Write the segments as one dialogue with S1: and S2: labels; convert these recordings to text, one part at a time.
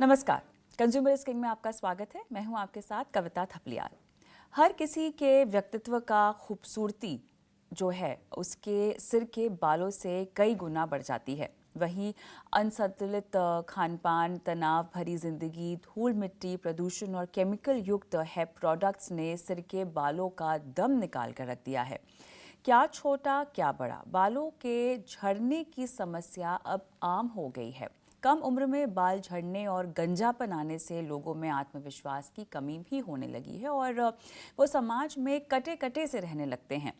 S1: नमस्कार। Consumer king में आपका स्वागत है। मैं हूं आपके साथ कविता थपलियाल। हर किसी के व्यक्तित्व का खूबसूरती जो है उसके सिर के बालों से कई गुना बढ़ जाती है। वहीं अनसंतुलित खान पान, तनाव भरी जिंदगी, धूल मिट्टी, प्रदूषण और केमिकल युक्त है प्रोडक्ट्स ने सिर के बालों का दम निकाल कर रख दिया है। क्या छोटा क्या बड़ा, बालों के झड़ने की समस्या अब आम हो गई है। कम उम्र में बाल झड़ने और गंजापन आने से लोगों में आत्मविश्वास की कमी भी होने लगी है और वो समाज में कटे कटे से रहने लगते हैं।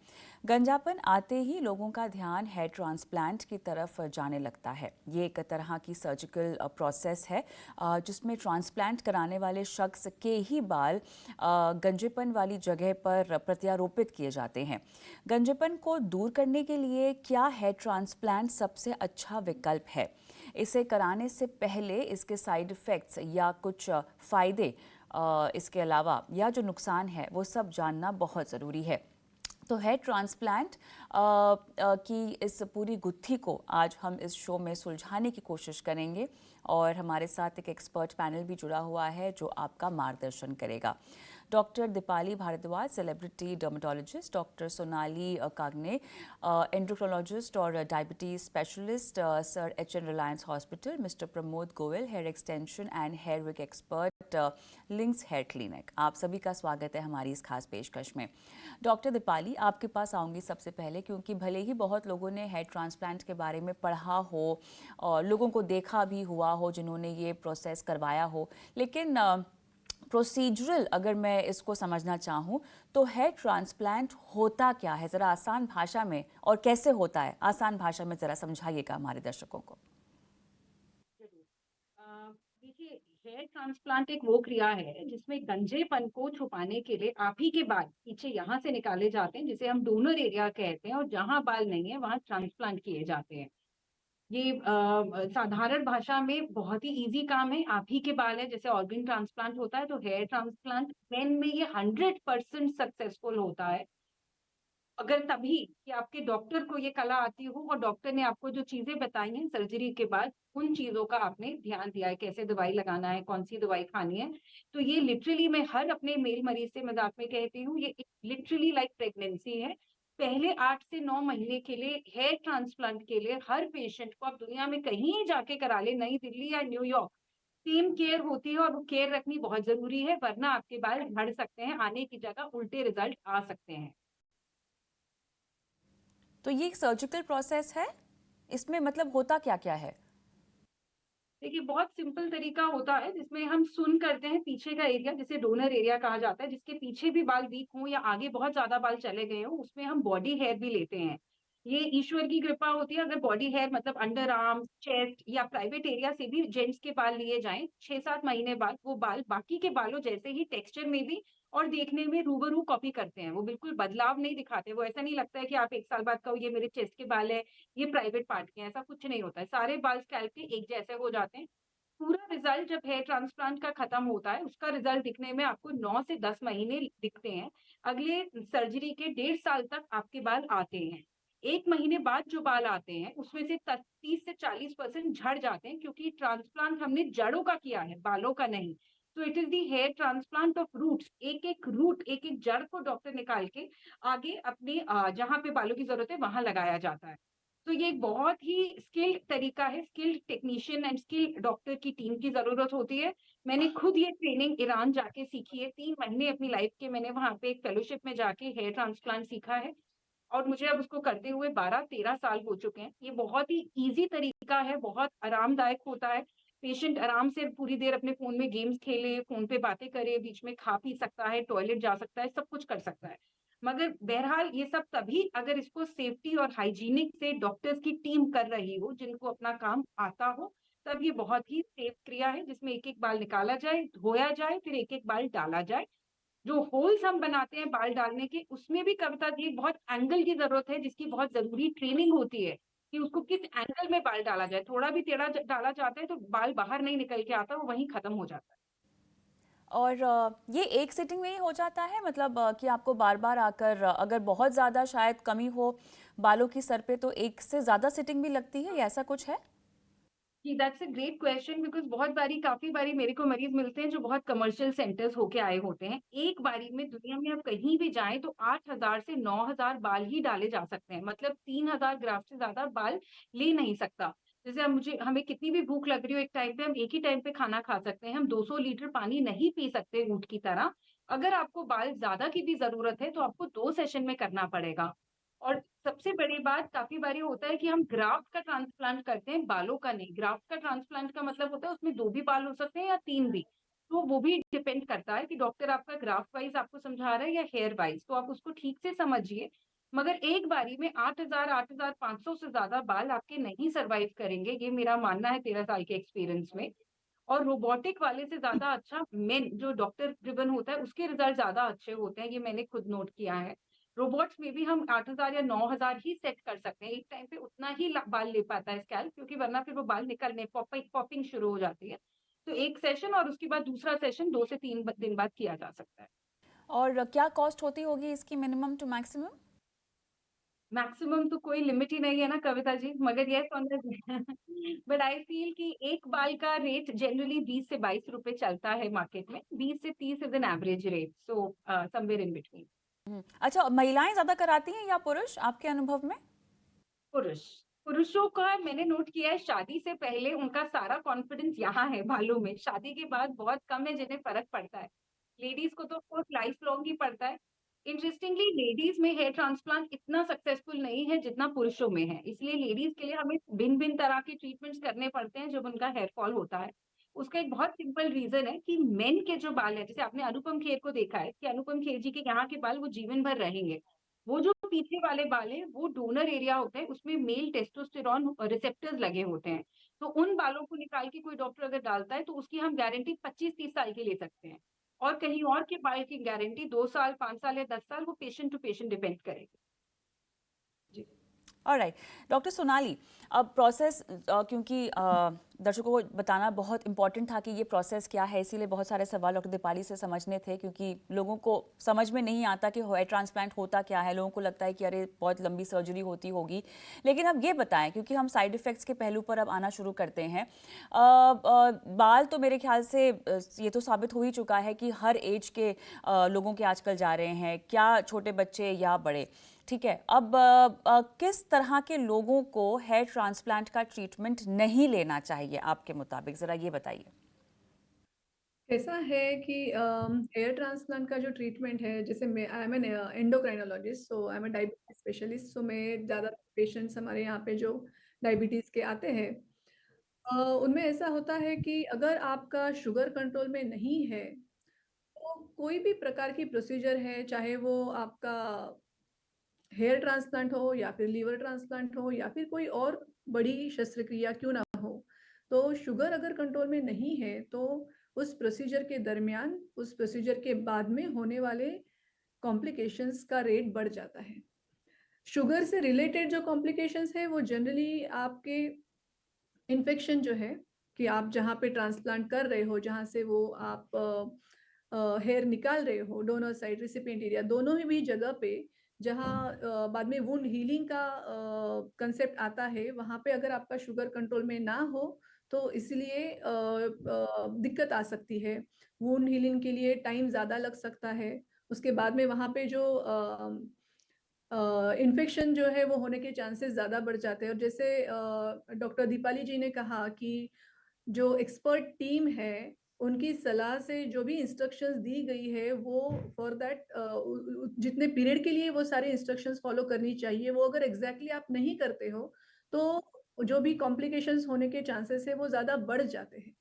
S1: गंजापन आते ही लोगों का ध्यान हेयर ट्रांसप्लांट की तरफ जाने लगता है। ये एक तरह की सर्जिकल प्रोसेस है जिसमें ट्रांसप्लांट कराने वाले शख्स के ही बाल गंजेपन वाली जगह पर प्रत्यारोपित किए जाते हैं। गंजेपन को दूर करने के लिए क्या हेयर ट्रांसप्लांट सबसे अच्छा विकल्प है? इसे कराने से पहले इसके साइड इफ़ेक्ट्स या कुछ फ़ायदे इसके अलावा या जो नुकसान है वो सब जानना बहुत ज़रूरी है। तो हेयर ट्रांसप्लांट की इस पूरी गुत्थी को आज हम इस शो में सुलझाने की कोशिश करेंगे और हमारे साथ एक एक्सपर्ट पैनल भी जुड़ा हुआ है जो आपका मार्गदर्शन करेगा। Doctor Deepali Bhardwaj, celebrity dermatologist, doctor Sonali Kagne, endocrinologist और diabetes specialist, Sir H N. Reliance Hospital, mister Pramod Goyal, hair extension and hair wig expert, Links hair clinic. आप सभी का स्वागत है हमारी इस खास पेशकश में। डॉक्टर दीपाली, आपके पास आऊँगी सबसे पहले, क्योंकि भले ही बहुत लोगों ने हेयर ट्रांसप्लांट के बारे में पढ़ा हो और लोगों को देखा भी हुआ हो जिन्होंने ये प्रोसेस करवाया हो, लेकिन प्रोसीजरल अगर मैं इसको समझना चाहूँ तो हेयर ट्रांसप्लांट होता क्या है, ज़रा आसान भाषा में, और कैसे होता है आसान भाषा में ज़रा समझाइएगा हमारे दर्शकों को।
S2: जरूर। देखिए, हेयर ट्रांसप्लांट एक वो क्रिया है जिसमें गंजेपन को छुपाने के लिए आप ही के बाल पीछे यहाँ से निकाले जाते हैं, जिसे हम डोनर एरिया कहते हैं, और जहाँ बाल नहीं है वहाँ ट्रांसप्लांट किए जाते हैं। ये साधारण भाषा में बहुत ही इजी काम है। आप ही के बाल है, जैसे ऑर्गन ट्रांसप्लांट होता है, तो हेयर ट्रांसप्लांट मेन में ये 100% सक्सेसफुल होता है, अगर तभी कि आपके डॉक्टर को ये कला आती हो और डॉक्टर ने आपको जो चीजें बताई हैं सर्जरी के बाद, उन चीजों का आपने ध्यान दिया है, कैसे दवाई लगाना है, कौन सी दवाई खानी है। तो ये लिटरली मैं हर अपने मेल मरीज से मजाक में कहती हूँ, ये लिटरली लाइक प्रेगनेंसी है। पहले 8 से 9 महीने के लिए हेयर ट्रांसप्लांट के लिए हर पेशेंट को, आप दुनिया में कहीं जाके करा ले, नई दिल्ली या न्यूयॉर्क, सेम केयर होती है, और वो केयर रखनी बहुत जरूरी है, वरना आपके बाल झड़ सकते हैं, आने की जगह उल्टे रिजल्ट आ सकते हैं।
S1: तो ये एक सर्जिकल प्रोसेस है, इसमें मतलब होता क्या क्या है?
S2: देखिए, बहुत सिंपल तरीका होता है जिसमें हम सुन करते हैं पीछे का एरिया, जिसे डोनर एरिया कहा जाता है, जिसके पीछे भी बाल वीक हों या आगे बहुत ज्यादा बाल चले गए हों, उसमें हम बॉडी हेयर भी लेते हैं। ये ईश्वर की कृपा होती है, अगर बॉडी हेयर मतलब अंडर आर्म, चेस्ट या प्राइवेट एरिया से भी जेंट्स के बाल लिए जाएं, 6-7 महीने बाद वो बाल बाकी के बालों जैसे ही टेक्सचर में भी और देखने में रूबरू कॉपी करते हैं। वो बिल्कुल बदलाव नहीं दिखाते। वो ऐसा नहीं लगता है कि आप 1 साल बाद कहो ये मेरे चेस्ट के बाल है, ये प्राइवेट पार्ट के हैं, ऐसा कुछ नहीं होता है। सारे बाल स्कैल्प के एक जैसे हो जाते हैं। पूरा रिजल्ट जब हेयर ट्रांसप्लांट का खत्म होता है, उसका रिजल्ट दिखने में आपको 9 से 10 महीने दिखते हैं। अगले सर्जरी के 1.5 साल तक आपके बाल आते हैं। 1 महीने बाद जो बाल आते हैं, उसमें से 30 से 40% झड़ जाते हैं, क्योंकि ट्रांसप्लांट हमने जड़ों का किया है, बालों का नहीं। तो it is the hair transplant of roots. एक-एक रूट, एक-एक जड़ को डॉक्टर निकाल के आगे अपने जहाँ पे बालों की ज़रूरत है, वहाँ लगाया जाता है। तो ये एक बहुत ही स्किल्ड तरीका है, skilled technician and skilled doctor की टीम की ज़रूरत होती है। मैंने खुद ये ट्रेनिंग ईरान जाके सीखी है, 3 महीने अपनी लाइफ के मैंने वहाँ पे एक फेलोशिप में जाके हेयर ट्रांसप्लांट सीखा है, और मुझे अब उसको करते हुए 12-13 साल हो चुके हैं। ये बहुत ही ईज़ी तरीका है, बहुत आरामदायक होता है। पेशेंट आराम से पूरी देर अपने फ़ोन में गेम्स खेले, फ़ोन पे बातें करे, बीच में खा पी सकता है, टॉयलेट जा सकता है, सब कुछ कर सकता है। मगर बहरहाल ये सब तभी अगर इसको सेफ्टी और हाइजीनिक से डॉक्टर्स की टीम कर रही हो, जिनको अपना काम आता हो, तब ये बहुत ही सेफ क्रिया है, जिसमें एक-एक बाल निकाला जाए, धोया जाए, फिर एक-एक बाल डाला जाए। जो होल्स हम बनाते हैं बाल डालने के, उसमें भी कविता जी बहुत एंगल की ज़रूरत है, जिसकी बहुत ज़रूरी ट्रेनिंग होती है, कि उसको किस एंगल में बाल डाला जाए। थोड़ा भी टेढ़ा डाला जाता है तो बाल बाहर नहीं निकल के आता, वो वहीं खत्म हो जाता है।
S1: और ये एक सिटिंग में ही हो जाता है, मतलब कि आपको बार बार आकर अगर बहुत ज़्यादा शायद कमी हो बालों की सर पे तो एक से ज़्यादा सिटिंग भी लगती है, या ऐसा कुछ है?
S2: जी, that's a great question because बहुत बारी काफ़ी बारी मेरे को मरीज़ मिलते हैं जो बहुत कमर्शियल सेंटर्स होके आए होते हैं। एक बारी में दुनिया में आप कहीं भी जाएँ तो 8,000 से 9,000 बाल ही डाले जा सकते हैं। मतलब 3,000 ग्राफ्ट से ज़्यादा बाल ले नहीं सकता। जैसे अब मुझे हमें कितनी भी भूख लग रही हो एक टाइम पे हम एक ही टाइम पे खाना खा सकते हैं। हम 200 लीटर पानी नहीं पी सकते ऊँट की तरह। अगर आपको बाल ज़्यादा की भी ज़रूरत है तो आपको 2 सेशन में करना पड़ेगा। और सबसे बड़ी बात काफ़ी बारी होता है कि हम ग्राफ्ट का ट्रांसप्लांट करते हैं, बालों का नहीं। ग्राफ्ट का ट्रांसप्लांट का मतलब होता है उसमें 2 भी बाल हो सकते हैं या 3 भी। तो वो भी डिपेंड करता है कि डॉक्टर आपका ग्राफ्ट वाइज़ आपको समझा रहा है या हेयर वाइज़, तो आप उसको ठीक से समझिए। मगर एक बारी में 8,000 8,500 से ज़्यादा बाल आपके नहीं सर्वाइव करेंगे, ये मेरा मानना है 13 साल के एक्सपीरियंस में। और रोबोटिक वाले से ज़्यादा अच्छा मेन जो डॉक्टर ड्रिवन होता है, उसके रिज़ल्ट ज़्यादा अच्छे होते हैं, ये मैंने खुद नोट किया है। रोबोट्स में भी हम 8,000 या 9,000 ही सेट कर सकते हैं। एक टाइम पे उतना ही बाल ले पाता है स्कैल्प क्योंकि वरना फिर वो बाल निकलने पॉपिंग पॉपिंग शुरू हो जाती है। तो 1 सेशन और उसके बाद दूसरा सेशन 2 से 3 दिन बाद किया जा सकता है।
S1: और क्या कॉस्ट होती होगी इसकी मिनिमम टू मैक्सिमम?
S2: मैक्सिमम तो कोई लिमिट ही नहीं है ना कविता जी, मगर yes on the but I feel कि एक बाल का रेट जनरली 20 से 22 रुपए चलता है मार्केट में। 20 से 30 is an average rate, so somewhere in between.
S1: अच्छा, महिलाएं ज्यादा कराती हैं या पुरुष आपके अनुभव में?
S2: पुरुष। पुरुषों का मैंने नोट किया है शादी से पहले उनका सारा कॉन्फिडेंस यहाँ है बालों में, शादी के बाद बहुत कम है जिन्हें फ़र्क पड़ता है। लेडीज़ को तो ऑफ कोर्स लाइफ लॉन्ग ही पड़ता है। इंटरेस्टिंगली लेडीज़ में हेयर ट्रांसप्लांट इतना सक्सेसफुल नहीं है जितना पुरुषों में है। इसलिए लेडीज़ के लिए हमें भिन्न-भिन्न तरह के ट्रीटमेंट्स करने पड़ते हैं जब उनका हेयर फॉल होता है। उसका एक बहुत सिंपल रीज़न है कि मेन के जो बाल हैं, जैसे आपने अनुपम खेर को देखा है कि अनुपम खेर जी के यहाँ के बाल वो जीवन भर रहेंगे। वो जो पीछे वाले बाल हैं, वो डोनर एरिया होता है, उसमें मेल टेस्टोस्टेरोन रिसेप्टर्स लगे होते हैं। तो उन बालों को निकाल के कोई डॉक्टर अगर डालता है, तो उसकी हम गारंटी 25-30 साल की ले सकते हैं। और कहीं और के बाल की गारंटी 2 साल, 5 साल या 10 साल, वो पेशेंट टू पेशेंट डिपेंड करेगी। जी।
S1: ऑलराइट। डॉक्टर सोनाली, अब प्रोसेस, क्योंकि दर्शकों को बताना बहुत इंपॉर्टेंट था कि ये प्रोसेस क्या है, इसीलिए बहुत सारे सवाल डॉक्टर दीपाली से समझने थे, क्योंकि लोगों को समझ में नहीं आता कि हेयर ट्रांसप्लांट होता क्या है। लोगों को लगता है कि अरे बहुत लंबी सर्जरी होती होगी, लेकिन अब ये बताएं, क्योंकि हम साइड इफ़ेक्ट्स के पहलू पर अब आना शुरू करते हैं। बाल तो मेरे ख्याल से ये तो साबित हो ही चुका है कि हर एज के लोगों के आजकल जा रहे हैं, क्या छोटे बच्चे या बड़े। ठीक है, अब किस तरह के लोगों को हेयर ट्रांसप्लांट का ट्रीटमेंट नहीं लेना चाहिए आपके मुताबिक, ज़रा ये बताइए।
S3: ऐसा है कि हेयर ट्रांसप्लांट का जो ट्रीटमेंट है, जैसे मैं I am an endocrinologist, so I am a diabetes specialist. So मैं ज़्यादा पेशेंट्स हमारे यहाँ पे जो डायबिटीज़ के आते हैं, उनमें ऐसा होता है कि अगर आपका शुगर कंट्रोल में नहीं है, तो कोई भी प्रकार की प्रोसीजर है, चाहे वो आपका हेयर ट्रांसप्लांट हो या फिर लीवर ट्रांसप्लांट हो या फिर कोई और बड़ी शस्त्रक्रिया क्यों ना हो, तो शुगर अगर कंट्रोल में नहीं है, तो उस प्रोसीजर के दरमियान, उस प्रोसीजर के बाद में होने वाले कॉम्प्लिकेशंस का रेट बढ़ जाता है। शुगर से रिलेटेड जो कॉम्प्लिकेशंस है, वो जनरली आपके इन्फेक्शन जो है, कि आप जहाँ पे ट्रांसप्लांट कर रहे हो, जहाँ से वो आप हेयर निकाल रहे हो, डोनर साइड, रिसिपिएंट एरिया, दोनों ही भी जगह पे जहाँ बाद में वुंड हीलिंग का कंसेप्ट आता है, वहाँ पे अगर आपका शुगर कंट्रोल में ना हो, तो इसलिए दिक्कत आ सकती है। वुंड हीलिंग के लिए टाइम ज़्यादा लग सकता है। उसके बाद में वहाँ पे जो इन्फेक्शन जो है वो होने के चांसेस ज़्यादा बढ़ जाते हैं। और जैसे डॉक्टर दीपाली जी ने कहा कि जो एक्सपर्ट टीम है, उनकी सलाह से जो भी इंस्ट्रक्शंस दी गई है, वो फॉर दैट जितने पीरियड के लिए वो सारे इंस्ट्रक्शंस फॉलो करनी चाहिए, वो अगर एग्जैक्टली आप नहीं करते हो, तो जो भी कॉम्प्लिकेशंस होने के चांसेस है वो ज़्यादा बढ़ जाते हैं।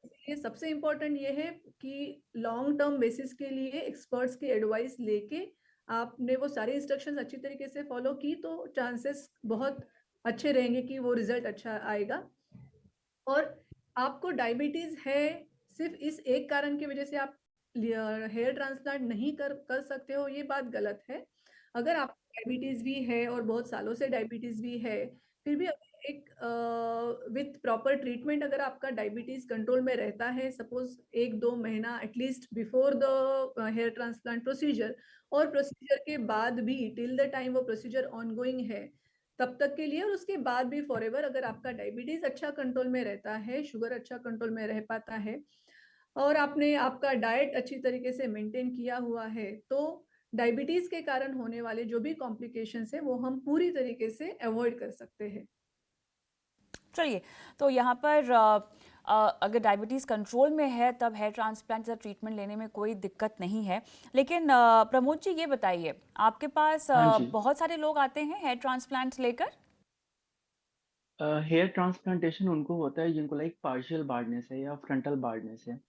S3: इसलिए सबसे इम्पोर्टेंट ये है कि लॉन्ग टर्म बेसिस के लिए एक्सपर्ट्स की एडवाइस लेके आपने वो सारी इंस्ट्रक्शंस अच्छी तरीके से फॉलो की, तो चांसेस बहुत अच्छे रहेंगे कि वो रिजल्ट अच्छा आएगा। और आपको डायबिटीज है, सिर्फ इस एक कारण की वजह से आप हेयर ट्रांसप्लांट नहीं कर कर सकते हो, ये बात गलत है। अगर आपको डायबिटीज भी है और बहुत सालों से डायबिटीज भी है, फिर भी एक विथ प्रॉपर ट्रीटमेंट अगर आपका डायबिटीज कंट्रोल में रहता है, सपोज 1-2 महीना at least before the hair transplant procedure, और प्रोसीजर के बाद भी टिल द टाइम वो प्रोसीजर ऑनगोइंग है, तब तक के लिए और उसके बाद भी फॉरएवर। अगर आपका डायबिटीज अच्छा कंट्रोल में रहता है, शुगर अच्छा कंट्रोल में रह पाता है और आपने आपका डाइट अच्छी तरीके से मेंटेन किया हुआ है, तो डायबिटीज के कारण होने वाले जो भी कॉम्प्लिकेशंस है वो हम पूरी तरीके से अवॉइड कर सकते हैं।
S1: चलिए, तो यहाँ पर अगर डायबिटीज़ कंट्रोल में है तब हेयर ट्रांसप्लांट या ट्रीटमेंट लेने में कोई दिक्कत नहीं है। लेकिन प्रमोद जी ये बताइए, आपके पास
S4: हाँ जी।
S1: बहुत सारे लोग आते हैं हेयर ट्रांसप्लांट्स लेकर?
S4: हेयर ट्रांसप्लांटेशन उनको होता है जिनको लाइक पार्शियल बार्डनेस है या फ्रंटल बार्डनेस है।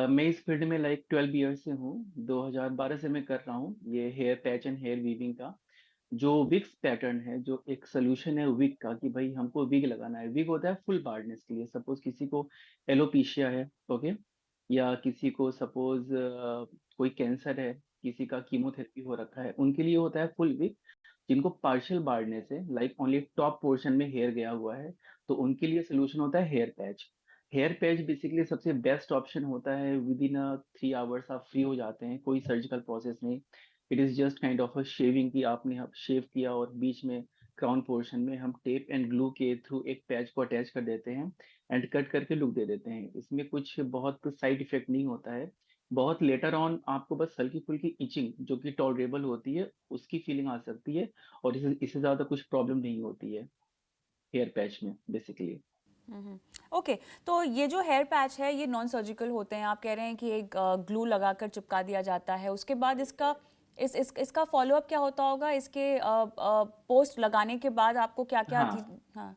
S4: मैं इस फील्ड में लाइक 12 ईयर से हूँ। 2012 से मैं कर रहा हूँ ये hair patch and hair weaving का। जो विक्स पैटर्न है, जो एक सोल्यूशन है विग का कि भाई हमको विग लगाना है। विग होता है फुल बार्डनेस के लिए। सपोज किसी को एलोपेशिया है, ओके, या किसी को सपोज कोई कैंसर है, किसी का कीमोथेरेपी हो रखा है, उनके लिए होता है फुल विग। जिनको पार्शियल बार्डनेस है, लाइक ओनली टॉप पोर्शन में हेयर गया हुआ है, तो उनके लिए सोल्यूशन होता है hair patch. Hair patch basically सबसे बेस्ट ऑप्शन होता है। विद इन 3 आवर्स आप फ्री हो जाते हैं, कोई सर्जिकल प्रोसेस नहीं। It is just kind of a shaving की आपने शेव किया और बीच में क्राउन पोर्शन में हम टेप एंड ग्लू के थ्रू एक पैच को अटैच कर देते हैं एंड कट करके लुक दे देते हैं। इसमें कुछ बहुत साइड इफेक्ट नहीं होता है। बहुत लेटर ऑन आपको बस हल्की फुल्की इचिंग जो कि टॉलरेबल होती है उसकी फीलिंग आ सकती है, और इससे ज्यादा कुछ प्रॉब्लम नहीं होती है हेयर पैच में बेसिकली।
S1: ओके, तो ये जो हेयर पैच है ये नॉन सर्जिकल होते हैं, आप कह रहे हैं कि एक ग्लू लगाकर चिपका दिया जाता है, उसके बाद इसका इसका फॉलोअप क्या होता होगा? इसके पोस्ट लगाने के बाद आपको क्या क्या
S4: हाँ,
S1: हाँ।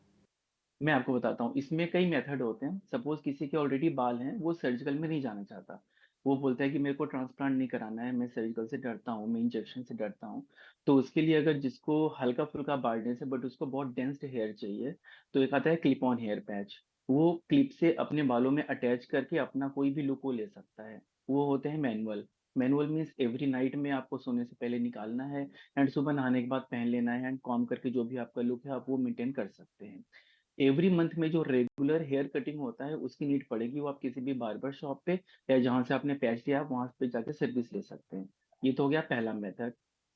S4: मैं आपको बताता हूँ। इसमें कई मेथड होते हैं। सपोज किसी के ऑलरेडी बाल हैं, वो सर्जिकल में नहीं जाना चाहता। वो बोलता है कि मेरे को ट्रांसप्लांट नहीं कराना है, मैं सर्जिकल से डरता हूँ, मैं इंजेक्शन से डरता हूँ। तो उसके लिए अगर जिसको हल्का फुल्का बाल्डनेस है बट उसको बहुत डेंस्ड हेयर चाहिए, तो एक आता है क्लिप ऑन हेयर पैच। वो क्लिप से अपने बालों में अटैच करके अपना कोई भी लुक वो ले सकता है। वो होते हैं manual. Manual means every night में आपको सोने से पहले निकालना है एंड सुबह नहाने के बाद पहन लेना है एंड कॉम्ब करके जो भी आपका लुक है आप वो मेंटेन कर सकते हैं। एवरी मंथ में जो रेगुलर हेयर कटिंग होता है उसकी नीड पड़ेगी, वो आप किसी भी बार्बर शॉप पे या जहां से आपने पैच लिया आप वहां पे जाके सर्विस ले सकते हैं। ये तो हो गया पहला मेथड।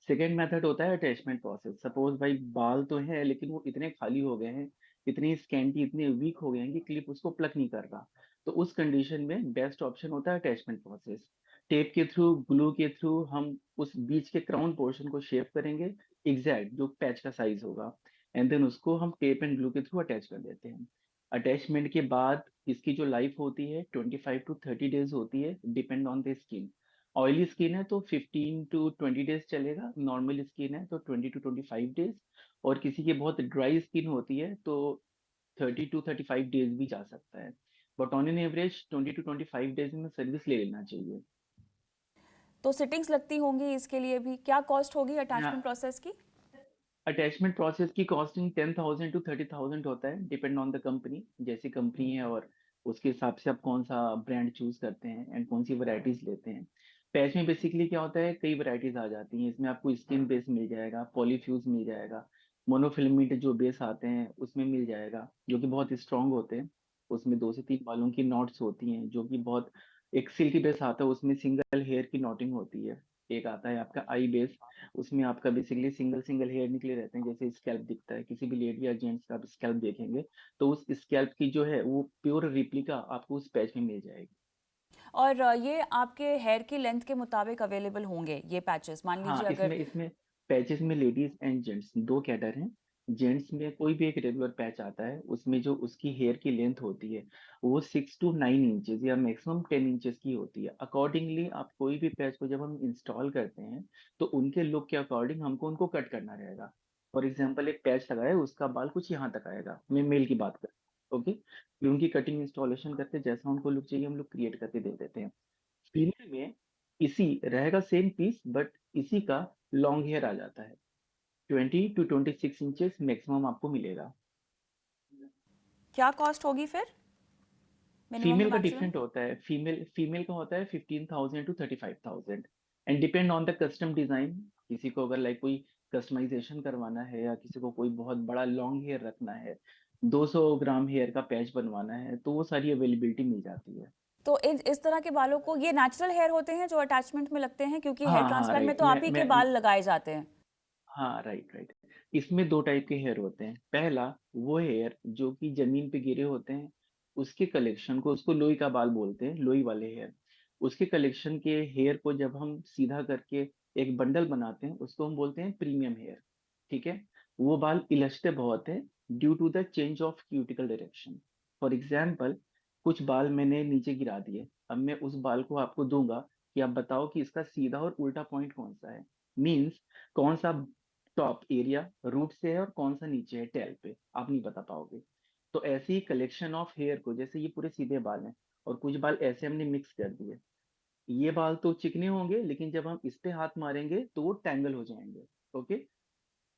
S4: सेकेंड मेथड होता है अटैचमेंट प्रोसेस। सपोज भाई बाल तो है लेकिन वो इतने खाली हो गए हैं, इतनी स्कैंटी, इतने वीक हो गए हैं कि क्लिप उसको प्लग नहीं कर रहा। तो उस कंडीशन में बेस्ट ऑप्शन होता है अटैचमेंट प्रोसेस। टेप के थ्रू, ग्लू के थ्रू हम उस बीच के क्राउन पोर्शन को शेप करेंगे एग्जैक्ट जो पैच का साइज होगा, एंड देन उसको हम टेप एंड ग्लू के थ्रू अटैच कर देते हैं। अटैचमेंट के बाद इसकी जो लाइफ होती है 25 to 30 डेज होती है, depend on the skin. Oily skin है तो 15 to 20 डेज चलेगा, नॉर्मल स्किन है तो 20 to 25 डेज, और किसी की बहुत ड्राई स्किन होती है तो 30 to 35 डेज भी जा सकता है। But on an average 20 to 25 days में सर्विस ले लेना चाहिए।
S1: तो सिटिंग्स लगती होंगी इसके लिए भी, क्या कॉस्ट होगी अटैचमेंट
S4: हाँ,
S1: प्रोसेस की?
S4: अटैचमेंट प्रोसेस की कॉस्टिंग 10,000 to 30,000 होता है, डिपेंड ऑन द कंपनी। जैसी कंपनी है और उसके हिसाब से आप कौन सा ब्रांड चूज करते हैं एंड कौन सी वैरायटीज लेते हैं। पैच में बेसिकली क्या होता है, कई वैरायटीज आ जाती हैं। इसमें आपको स्किन बेस मिल जाएगा, पॉलीफ्यूज मिल जाएगा, मोनोफिलामेंट जो बेस आते हैं उसमें मिल जाएगा जो कि बहुत स्ट्रांग होते हैं। उसमें 2 से 3 बालों की नॉट्स होती हैं जो कि बहुत, एक सिल्की बेस आता है उसमें सिंगल हेयर की नॉटिंग होती है। एक आता है आपका आई बेस, उसमें आपका बेसिकली सिंगल सिंगल हेयर निकले रहते हैं, जैसे स्कैल्प दिखता है किसी भी लेडी या जेंट्स का आप स्कैल्प देखेंगे तो उस स्कैल्प की जो है वो प्योर रिप्लिका आपको उस पैच में मिल जाएगी।
S1: और ये आपके हेयर की लेंथ के मुताबिक अवेलेबल होंगे ये पैचेस, मान
S4: हाँ,
S1: लीजिए अगर।
S4: इसमें इसमें पैचेस में लेडीज एंड जेंट्स दो कैटर हैं। जेंट्स में कोई भी एक रेगुलर पैच आता है उसमें जो उसकी हेयर की लेंथ होती है वो 6 to 9 इंचेस या मैक्सिमम 10 इंचेस की होती है। अकॉर्डिंगली आप कोई भी पैच को जब हम इंस्टॉल करते हैं तो उनके लुक के अकॉर्डिंग हमको उनको कट करना रहेगा। फॉर एग्जाम्पल एक पैच लगाया है उसका बाल कुछ यहाँ तक आएगा, मैं मेल की बात कर, ओके, फिर उनकी कटिंग इंस्टॉलेशन करके जैसा उनको लुक चाहिए हम लोग क्रिएट करके दे देते हैं। फीमेल में इसी रहेगा सेम पीस बट इसी का लॉन्ग हेयर आ जाता है। 20 to 26 इंचेस मैक्सिमम आपको मिलेगा।
S1: क्या कॉस्ट होगी फिर, मिनिमम टू
S4: फीमेल का
S1: मैक्सिमम?
S4: डिफरेंट होता है। फीमेल का होता है 15,000 to 35,000 and depend on the custom design. किसी को अगर लाइक कोई कस्टमाइजेशन करवाना है या किसी को कोई बहुत बड़ा लॉन्ग हेयर रखना है, 200 ग्राम हेयर का पैच बनवाना है, तो वो सारी अवेलेबिलिटी मिल जाती है।
S1: तो इस तरह के बालों को, ये नेचुरल हेयर होते हैं जो अटैचमेंट में लगते हैं, क्योंकि हेयर
S4: हाँ हाँ
S1: ट्रांसप्लांट में
S4: राइट,
S1: तो आप ही के बाल लगाए जाते हैं।
S4: हाँ राइट राइट। इसमें 2 टाइप के हेयर होते हैं। पहला वो हेयर जो कि ज़मीन पे गिरे होते हैं, उसके कलेक्शन को, उसको लोई का बाल बोलते हैं, लोई वाले हेयर। उसके कलेक्शन के हेयर को जब हम सीधा करके एक बंडल बनाते हैं, उसको हम बोलते हैं प्रीमियम हेयर, ठीक है? वो बाल इलचते बहुत हैं due to the change of cuticle direction. For example, कुछ बाल मैंने नीचे गिरा दिए, अब मैं उस बाल को आपको दूँगा कि आप बताओ कि इसका सीधा और उल्टा पॉइंट कौन-सा है? मीन्स कौन-सा टॉप एरिया रूट से है और कौन सा नीचे है टेल पे, आप नहीं बता पाओगे। तो ऐसे ही कलेक्शन ऑफ हेयर को, जैसे ये पूरे सीधे बाल हैं और कुछ बाल ऐसे हमने मिक्स कर दिए, ये बाल तो चिकने होंगे लेकिन जब हम इस पे हाथ मारेंगे तो वो टैंगल हो जाएंगे। Okay,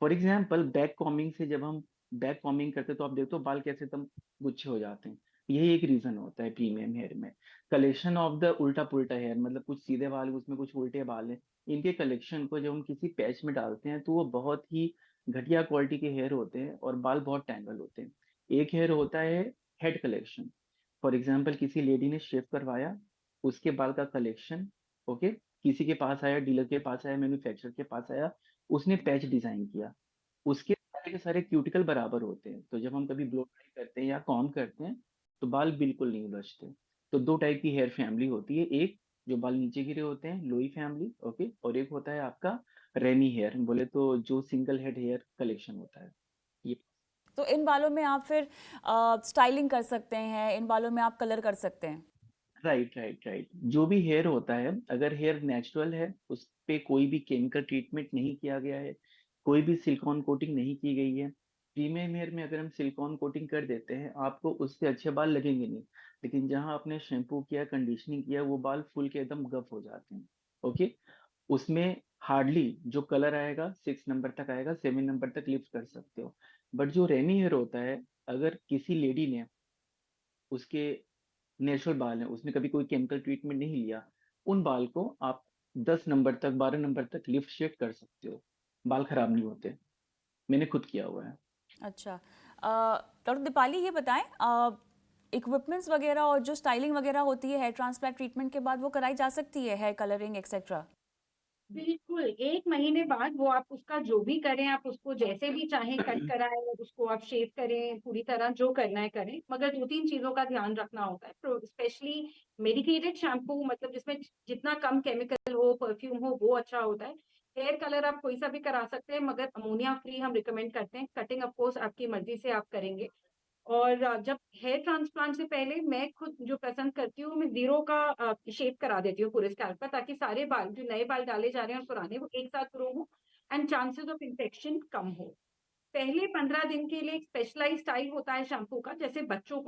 S4: for example back combing से जब हम बैक कॉमिंग करते हैं तो आप देखते हो बाल कैसे एकदम गुच्छे हो जाते हैं। यही एक रीजन होता है प्रीमियम हेयर में। कलेक्शन ऑफ द उल्टा पुल्टा हेयर, मतलब कुछ सीधे बाल हैं, उसमें कुछ उल्टे बाल हैं, इनके कलेक्शन को जब हम किसी पैच में डालते हैं तो वो बहुत ही घटिया क्वालिटी के हेयर होते हैं और बाल बहुत टैंगल होते हैं। एक हेयर होता है हेड कलेक्शन। फॉर एग्जाम्पल किसी लेडी ने शेव करवाया, उसके बाल का कलेक्शन, ओके, किसी के पास आया, डीलर के पास आया, मैन्युफैक्चरर के पास आया, उसने पैच डिजाइन किया, उसके सारे के सारे क्यूटिकल बराबर होते हैं, तो जब हम कभी ब्लो ड्राई करते हैं या कॉम्ब करते हैं तो बाल बिल्कुल नहीं बचते। तो 2 टाइप की हेयर फैमिली होती है, एक जो बाल नीचे गिरे होते हैं, लोई फैमिली, ओके, और एक होता है आपका रेमी हेयर, बोले तो जो सिंगल हेड हेयर कलेक्शन होता है ये।
S1: तो इन बालों में आप फिर स्टाइलिंग कर सकते हैं, इन बालों में आप कलर कर सकते हैं।
S4: राइट राइट राइट, जो भी हेयर होता है, अगर हेयर नेचुरल है, उस पे कोई भी केमिकल ट्रीटमेंट नहीं किया गया है, कोई भी सिलिकॉन कोटिंग नहीं की गई है। प्रीमियम हेयर में अगर हम सिलिकॉन कोटिंग कर देते हैं, आपको उससे अच्छे बाल लगेंगे नहीं, लेकिन जहां आपने शैम्पू किया, कंडीशनिंग किया, वो बाल फूल के एकदम गफ हो जाते हैं। ओके, उसमें हार्डली जो कलर आएगा 6 नंबर तक आएगा, 7 नंबर तक लिफ्ट कर सकते हो। बट जो रेमी हेयर होता है, अगर किसी लेडी ने, उसके नेचुरल बाल हैं, उसने कभी कोई केमिकल ट्रीटमेंट नहीं लिया, उन बाल को आप 10 नंबर तक, 12 नंबर तक लिफ्ट शेड कर सकते हो, बाल खराब नहीं होते। मैंने खुद किया हुआ है।
S1: अच्छा, डॉक्टर दीपाली ये बताएं, इक्विपमेंट्स वगैरह और जो स्टाइलिंग वगैरह होती है हेयर ट्रांसप्लांट ट्रीटमेंट के बाद, वो कराई जा सकती है, हेयर कलरिंग एक्सेट्रा?
S2: बिल्कुल, 1 महीने बाद वो आप उसका जो भी करें, आप उसको जैसे भी चाहें कट कराएँ, उसको आप शेव करें, पूरी तरह जो करना है करें। मगर 2-3 चीज़ों का ध्यान रखना होता है। तो स्पेशली मेडिकेटेड शैम्पू, मतलब जिसमें जितना कम केमिकल हो, परफ्यूम हो, वो अच्छा होता है। हेयर कलर आप कोई सा भी करा सकते हैं, मगर अमोनिया फ्री हम रिकमेंड करते हैं। कटिंग ऑफ कोर्स आपकी मर्ज़ी से आप करेंगे। और जब हेयर ट्रांसप्लांट से पहले मैं खुद जो पसंद करती हूँ, मैं ज़ीरो का शेव करा देती हूँ पूरे स्कैल्प पर, ताकि सारे बाल, जो नए बाल डाले जा रहे हैं और पुराने, वो एक साथ ग्रो हो एंड चांसेस ऑफ इन्फेक्शन कम हो। पहले 15 दिन के लिए एक स्पेशलाइज़्ड स्टाइल होता है शैम्पू का, जैसे बच्चों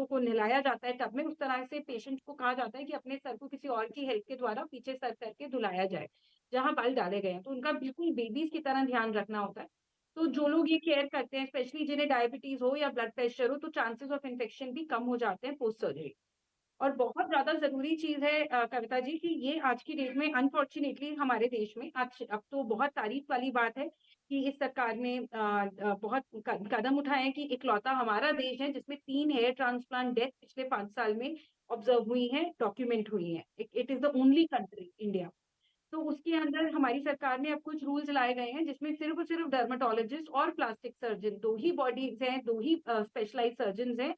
S2: को नहलाया जाता है टब में, उस तरह से पेशेंट को कहा जाता है कि अपने सर को किसी और की हेल्प के द्वारा पीछे सर करके धुलाया जाए, जहाँ बाल डाले गए हैं। तो उनका बिल्कुल बेबीज़ की तरह ध्यान रखना होता है। तो जो लोग ये केयर करते हैं, स्पेशली जिन्हें डायबिटीज़ हो या ब्लड प्रेशर हो, तो चांसेस ऑफ इन्फेक्शन भी कम हो जाते हैं पोस्ट सर्जरी। और बहुत ज़्यादा ज़रूरी चीज़ है कविता जी, कि ये आज की डेट में अनफॉर्च्युनेटली हमारे देश में आज, अब तो बहुत तारीफ़ वाली बात है कि इस सरकार ने बहुत कदम उठाए हैं कि इकलौता हमारा देश है जिसमें 3 हेयर ट्रांसप्लांट डेथ पिछले 5 साल में ऑब्जर्व हुई हैं, डॉक्यूमेंट हुई हैं। It is the only country, India. तो उसके अंदर हमारी सरकार ने अब कुछ रूल्स लाए गए हैं, जिसमें सिर्फ़ और सिर्फ़ डर्मेटोलॉजिस्ट और प्लास्टिक सर्जन 2 ही बॉडीज़ हैं, 2 ही स्पेशलाइज़्ड सर्जन्स हैं।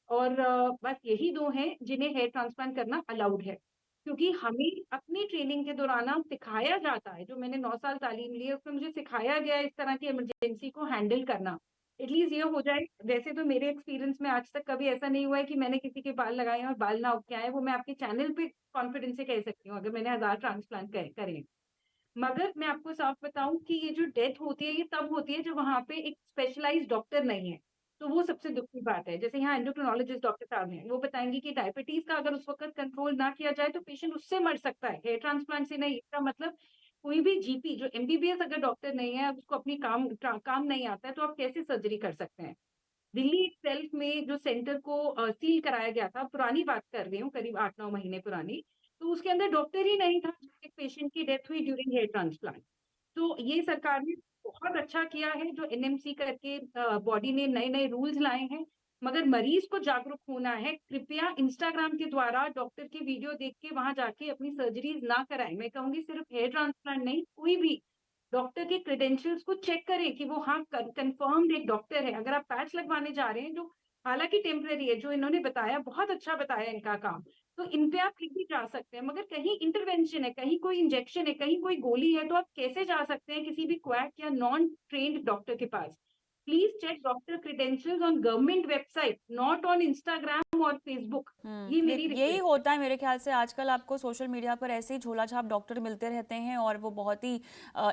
S2: और बस यही 2 हैं जिन्हें हेयर ट्रांसप्लांट करना अलाउड है। क्योंकि हमें अपनी ट्रेनिंग के दौरान सिखाया जाता है, जो मैंने 9 साल तालीम ली है, उसमें मुझे सिखाया गया है इस तरह की इमरजेंसी को हैंडल करना। एटलीस्ट ये हो जाए। वैसे तो मेरे एक्सपीरियंस में आज तक कभी ऐसा नहीं हुआ है कि मैंने किसी के बाल लगाए हैं और बाल ना उग के आए हैं, वो मैं आपके चैनल पे कॉन्फिडेंस से कह सकती हूँ, अगर मैंने 1000 ट्रांसप्लांट करे हैं। मगर मैं आपको साफ बताऊँ कि ये जो डेथ होती है, ये तब होती है जब वहाँ पे एक स्पेशलाइज़्ड डॉक्टर नहीं है। तो वो सबसे दुःख की बात है। जैसे यहाँ एंडोक्रिनोलॉजिस्ट डॉक्टर साहब हैं, वो बताएँगे कि डायबिटीज़ का अगर उस वक़्त कंट्रोल ना किया जाए तो पेशेंट उससे मर सकता है, हेयर ट्रांसप्लांट से नहीं। इसका मतलब कोई भी जीपी जो एमबीबीएस अगर डॉक्टर नहीं है, उसको अपनी काम नहीं आता है, तो आप कैसे सर्जरी कर सकते हैं? दिल्ली इटसेल्फ में जो सेंटर को सील कराया गया था, पुरानी बात कर रही हूँ, करीब 8-9 महीने पुरानी, तो उसके अंदर डॉक्टर ही नहीं था, एक पेशेंट की डेथ हुई ड्यूरिंग हेयर ट्रांसप्लांट। तो ये सरकार ने बहुत अच्छा किया है, जो एनएमसी करके बॉडी ने नए-नए रूल्स लाए हैं, मगर मरीज़ को जागरूक होना है। कृपया इंस्टाग्राम के द्वारा डॉक्टर की वीडियो देख के वहाँ जाके अपनी सर्जरीज़ ना कराएँ। मैं कहूँगी सिर्फ हेयर ट्रांसप्लांट नहीं, कोई भी डॉक्टर के क्रेडेंशियल्स को चेक करें कि वो हाँ कंफर्म्ड एक डॉक्टर है। अगर आप पैच लगवाने जा रहे हैं जो हालांकि टेम्परेरी है, जो इन्होंने बताया बहुत अच्छा बताया इनका काम, तो इन पे आप फिर भी जा सकते हैं। मगर कहीं इंटरवेंशन है, कहीं कोई इंजेक्शन है, कहीं कोई गोली है, तो आप कैसे जा सकते हैं किसी भी क्वैक या नॉन ट्रेन्ड डॉक्टर के पास? Please check doctor credentials on government website, not on Instagram और फेसबुक। ये मेरी
S1: यही
S2: रिक्वेस्ट।
S1: होता है मेरे ख्याल से। आजकल आपको सोशल मीडिया पर ऐसे ही झोला छाप डॉक्टर मिलते रहते हैं और वो बहुत ही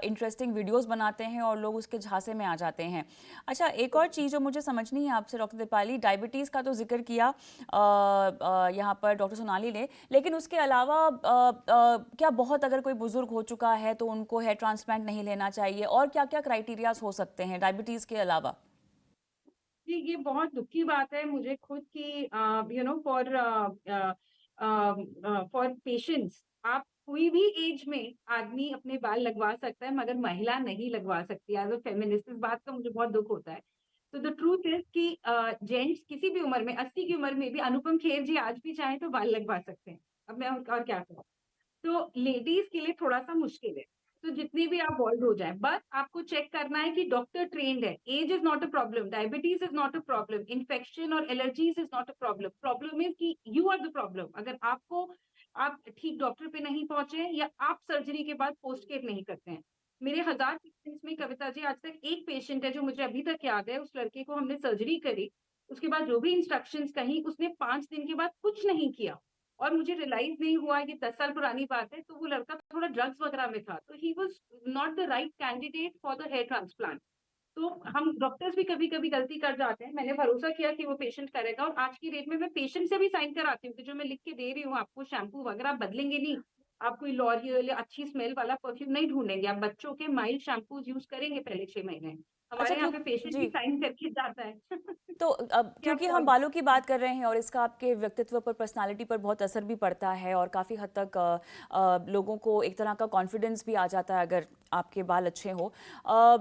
S1: इंटरेस्टिंग वीडियोस बनाते हैं और लोग उसके झांसे में आ जाते हैं। अच्छा, एक और चीज़ जो मुझे समझनी है आपसे डॉक्टर दीपाली, डायबिटीज़ का तो जिक्र किया यहाँ पर डॉक्टर सोनाली ने, लेकिन उसके अलावा क्या बहुत अगर कोई बुजुर्ग हो चुका है तो उनको हेयर ट्रांसप्लांट नहीं लेना चाहिए, और क्या क्या क्राइटेरियाज हो सकते हैं डायबिटीज़ के अलावा?
S2: जी, ये बहुत दुख की बात है मुझे खुद की, फॉर पेशेंट्स, आप कोई भी एज में आदमी अपने बाल लगवा सकता है मगर महिला नहीं लगवा सकती। एज अ फेमिनिस्ट इस बात का मुझे बहुत दुख होता है। तो द ट्रूथ इज कि जेंट्स किसी भी उम्र में, 80 की उम्र में भी अनुपम खेर जी आज भी चाहें तो बाल लगवा सकते हैं। अब मैं और क्या कहूँ। तो लेडीज के लिए थोड़ा सा मुश्किल है। तो जितनी भी आप वर्ल्ड हो जाए, बस आपको चेक करना है कि डॉक्टर ट्रेन्ड है। Age is not a problem, diabetes is not a problem, infection और allergies is not a problem. Problem is कि यू आर द प्रॉब्लम। अगर आप ठीक डॉक्टर पे नहीं पहुंचे या आप सर्जरी के बाद पोस्ट केयर नहीं करते हैं। मेरे 1000 पेशेंट्स में कविता जी आज तक एक पेशेंट है जो मुझे अभी तक याद है। उस लड़के को हमने सर्जरी करी, उसके बाद जो भी इंस्ट्रक्शंस कही उसने 5 दिन के बाद कुछ नहीं किया। और मुझे रियलाइज नहीं हुआ, ये 10 साल पुरानी बात है, तो वो लड़का थोड़ा ड्रग्स वगैरह में था, तो he was not the right candidate for the hair transplant. तो हम डॉक्टर्स भी कभी कभी गलती कर जाते हैं। मैंने भरोसा किया कि वो पेशेंट करेगा, और आज की डेट में मैं पेशेंट से भी साइन कराती हूँ कि जो मैं लिख के दे रही हूँ आपको शैम्पू वगैरह आप बदलेंगे नहीं, आप कोई लॉरियल या अच्छी स्मेल वाला परफ्यूम नहीं ढूंढेंगे, आप बच्चों के माइल्ड शैम्पूज यूज करेंगे पहले 6 महीने।
S1: अच्छा,
S2: हमारे यहाँ
S1: क्यों?
S2: पे पेशेंट भी
S1: जी।
S2: साइन करके जाता है।
S1: तो अब
S2: क्या
S1: क्योंकि हम
S2: प्रॉब्लम।
S1: बालों की बात कर रहे हैं और इसका आपके व्यक्तित्व पर, पर्सनालिटी पर बहुत असर भी पड़ता है और काफ़ी हद तक लोगों को एक तरह का कॉन्फिडेंस भी आ जाता है अगर आपके बाल अच्छे हो।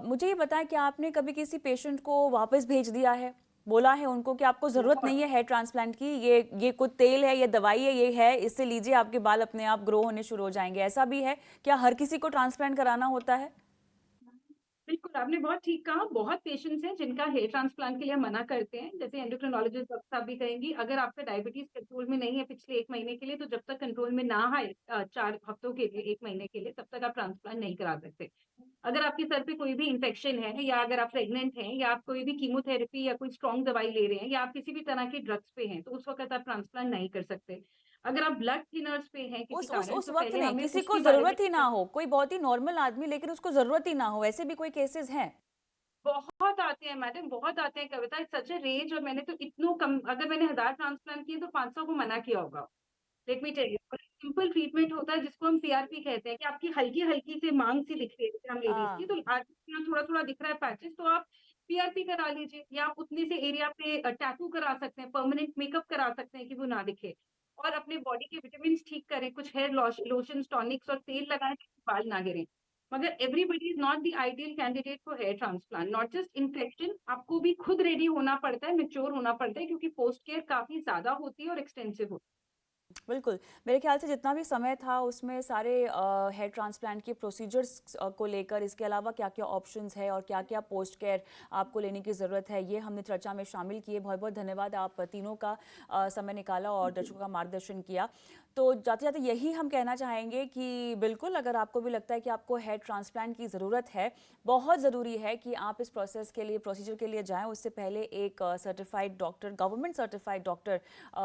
S1: मुझे ये बताएं कि आपने कभी किसी पेशेंट को वापस भेज दिया है, बोला है उनको कि आपको ज़रूरत नहीं है हेयर ट्रांसप्लांट की, ये कुछ तेल है, ये दवाई है, ये है, इससे लीजिए आपके बाल अपने आप ग्रो होने शुरू हो जाएंगे? ऐसा भी है? क्या हर किसी को ट्रांसप्लांट कराना होता है?
S2: बिल्कुल, आपने बहुत ठीक कहा। बहुत पेशेंट्स हैं जिनका हेयर ट्रांसप्लांट के लिए मना करते हैं। जैसे एंडोक्रिनोलॉजिस्ट डॉक्टर साहब भी कहेंगी, अगर आपका डायबिटीज कंट्रोल में नहीं है पिछले 1 महीने के लिए, तो जब तक कंट्रोल में ना आए 4 हफ्तों के लिए, 1 महीने के लिए, तब तक आप ट्रांसप्लांट नहीं करा सकते। अगर आपके सर पे कोई भी इन्फेक्शन है, या अगर आप प्रेग्नेंट हैं, या आप कोई भी कीमोथेरेपी या कोई स्ट्रॉन्ग दवाई ले रहे हैं, या आप किसी भी तरह के ड्रग्स पे हैं, तो उस वक़्त आप ट्रांसप्लांट नहीं कर सकते। अगर आप ब्लड थिनर्स पे हैं किसी कारण,
S1: उस
S2: तो
S1: वक्त
S2: पहले
S1: नहीं,
S2: हमें
S1: किसी को
S2: उसके बारे में।
S1: जरूरत ही ना हो, कोई बहुत ही नॉर्मल आदमी लेकिन उसको जरूरत ही ना हो, ऐसे भी कोई केसेस हैं?
S2: बहुत आते हैं मैडम, बहुत आते हैं कविता। इट्स सच अ रेंज, और मैंने तो इतनों कम, अगर मैंने 1000 ट्रांसप्लांट किए तो 500 को मना किया होगा। Let me tell you, simple treatment होता है जिसको हम सीआरपी कहते हैं, कि आपकी हल्की हल्की से मांग सी दिख रही है जैसे हम लेडीज की,
S1: हाँ।
S2: तो आज यहाँ थोड़ा थोड़ा दिख रहा है पैचेस, तो आप पीआरपी करा लीजिए, या आप उतने से एरिया पे टैटू करा सकते हैं, परमानेंट मेकअप करा सकते हैं कि वो ना दिखे। और अपने बॉडी के विटामिन ठीक करें, कुछ हेयर लोशन टॉनिक्स और तेल लगाएं ताकि बाल ना गिरे। मगर everybody is not the ideal candidate for hair transplant. Not just infection, आपको भी खुद रेडी होना पड़ता है, मेच्योर होना पड़ता है, क्योंकि पोस्ट केयर काफी ज्यादा होती है और एक्सटेंसिव होती है।
S1: बिल्कुल, मेरे ख्याल से जितना भी समय था उसमें सारे हेयर ट्रांसप्लांट के प्रोसीजर्स को लेकर, इसके अलावा क्या क्या ऑप्शंस है और क्या क्या पोस्ट केयर आपको लेने की ज़रूरत है, ये हमने चर्चा में शामिल किए। बहुत बहुत धन्यवाद, आप तीनों का समय निकाला और दर्शकों का मार्गदर्शन किया। तो जाते जाते यही हम कहना चाहेंगे कि बिल्कुल अगर आपको भी लगता है कि आपको हेयर ट्रांसप्लांट की ज़रूरत है, बहुत ज़रूरी है कि आप इस प्रोसेस के लिए, प्रोसीजर के लिए जाएं। उससे पहले एक certified doctor, government certified doctor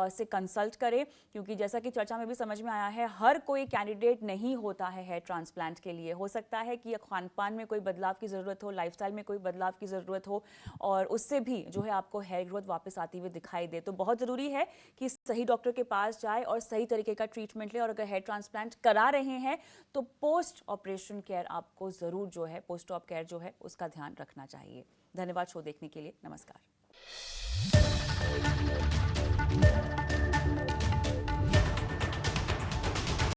S1: से कंसल्ट करें, क्योंकि जैसा कि चर्चा में भी समझ में आया है, हर कोई कैंडिडेट नहीं होता है हेयर ट्रांसप्लांट के लिए। हो सकता है कि खान पान में कोई बदलाव की ज़रूरत हो, लाइफस्टाइल में कोई बदलाव की ज़रूरत हो, और उससे भी जो है आपको हेयर ग्रोथ वापस आती हुई दिखाई दे। तो बहुत ज़रूरी है कि सही डॉक्टर के पास जाए और सही तरीके का ट्रीटमेंट ले, और अगर हेयर ट्रांसप्लांट करा रहे हैं तो पोस्ट ऑपरेशन केयर आपको ज़रूर जो है, पोस्ट ऑप केयर जो है उसका ध्यान रखना चाहिए। धन्यवाद शो देखने के लिए, नमस्कार।